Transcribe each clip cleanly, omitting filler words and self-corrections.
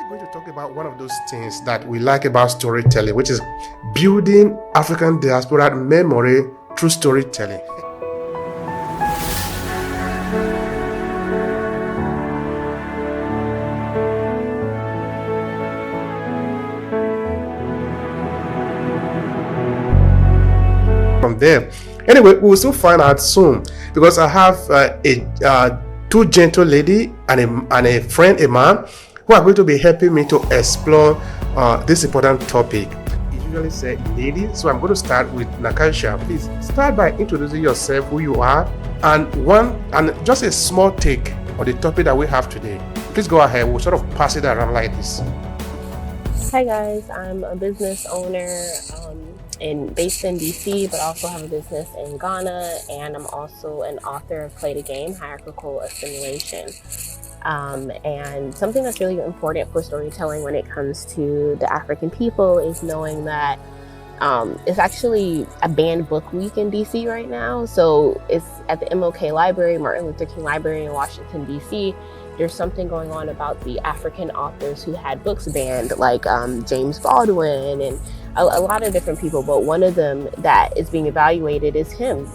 We're going to talk about one of those things that we like about storytelling, which is building African diaspora memory through storytelling. From there, anyway, we will still find out soon, because I have two gentle lady and a friend, a man, who are going to be helping me to explore this important topic. You usually say lady, so I'm going to start with Nakasha. Please start by introducing yourself, who you are, and just a small take on the topic that we have today. Please go ahead. We'll sort of pass it around like this. Hi guys, I'm a business owner based in DC, but also have a business in Ghana, and I'm also an author of Play the Game, Hierarchical Assimilation. And something that's really important for storytelling when it comes to the African people is knowing that it's actually a banned book week in DC right now. So it's at the MLK Library, Martin Luther King Library in Washington, DC. There's something going on about the African authors who had books banned, like James Baldwin and a lot of different people, but one of them that is being evaluated is him.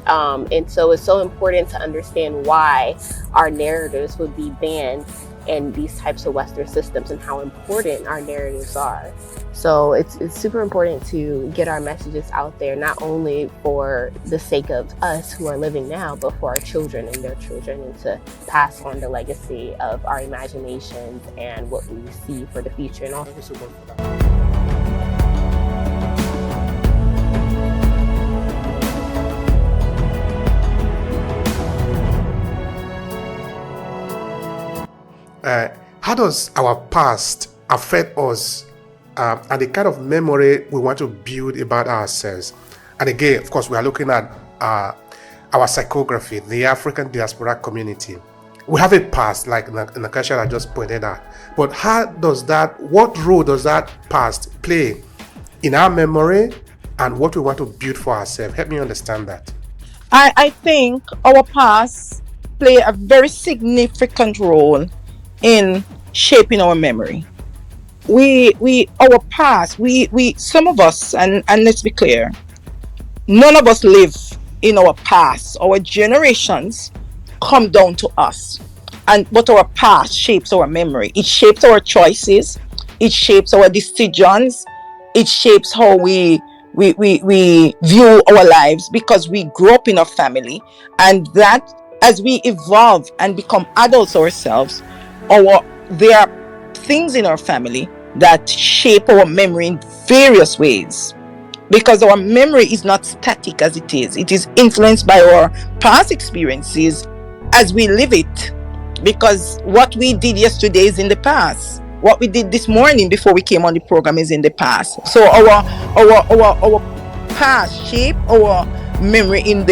And so it's so important to understand why our narratives would be banned in these types of Western systems and how important our narratives are. So it's super important to get our messages out there, not only for the sake of us who are living now, but for our children and their children, and to pass on the legacy of our imaginations and what we see for the future. And also, Thank you so much for that. How does our past affect us and the kind of memory we want to build about ourselves? And again, of course, we are looking at our psychography, the African diaspora community. We have a past, like Nakasha had just pointed out. But what role does that past play in our memory and what we want to build for ourselves? Help me understand that. I think our past play a very significant role in shaping our memory. Our past, some of us, and let's be clear, none of us live in our past. Our generations come down to us, but our past shapes our memory. It shapes our choices. It shapes our decisions. It shapes how we view our lives, because we grew up in a family, and that as we evolve and become adults ourselves, there are things in our family that shape our memory in various ways, because our memory is not static as it is. It is influenced by our past experiences as we live it, because what we did yesterday is in the past. What we did this morning before we came on the program is in the past. So our past shape our memory in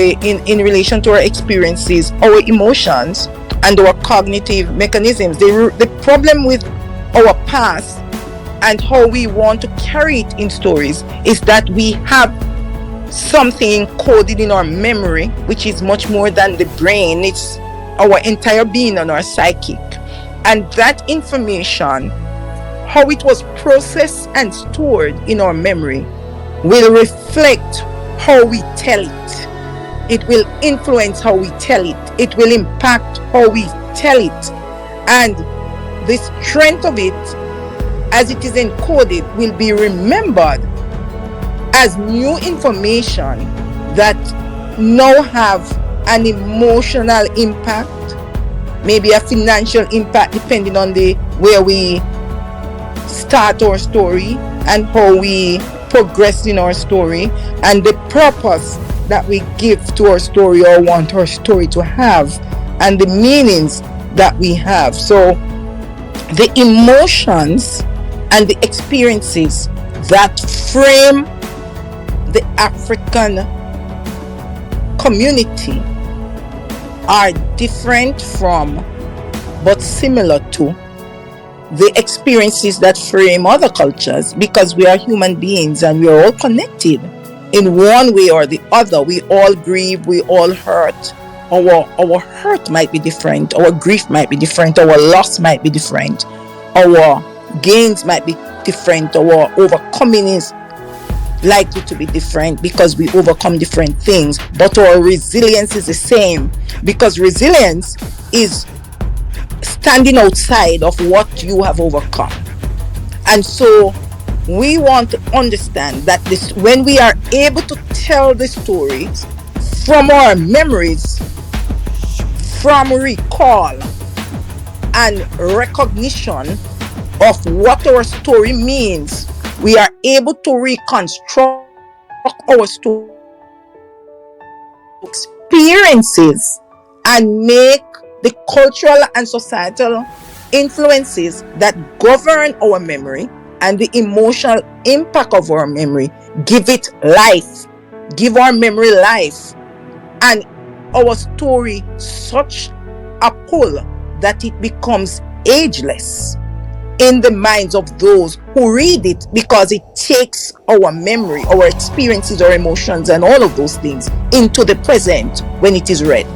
relation to our experiences, our emotions, and our cognitive mechanisms. The problem with our past and how we want to carry it in stories is that we have something encoded in our memory, which is much more than the brain. It's our entire being and our psychic. And that information, how it was processed and stored in our memory, will reflect how we tell it. It will influence how we tell it. It will impact how we tell it. And the strength of it, as it is encoded, will be remembered as new information that now have an emotional impact, maybe a financial impact, depending on where we start our story and how we progress in our story, and the purpose that we give to our story or want our story to have, and the meanings that we have. So the emotions and the experiences that frame the African community are different from, but similar to, the experiences that frame other cultures, because we are human beings and we are all connected in one way or the other. We all grieve, we all hurt. Our hurt might be different, our grief might be different, our loss might be different, our gains might be different, our overcoming is likely to be different because we overcome different things, but our resilience is the same, because resilience is standing outside of what you have overcome. And so we want to understand that this, when we are able to tell the stories from our memories, from recall and recognition of what our story means, we are able to reconstruct our story experiences and make the cultural and societal influences that govern our memory and the emotional impact of our memory, give it life, give our memory life, and our story such a pull that it becomes ageless in the minds of those who read it, because it takes our memory, our experiences, our emotions, and all of those things into the present when it is read.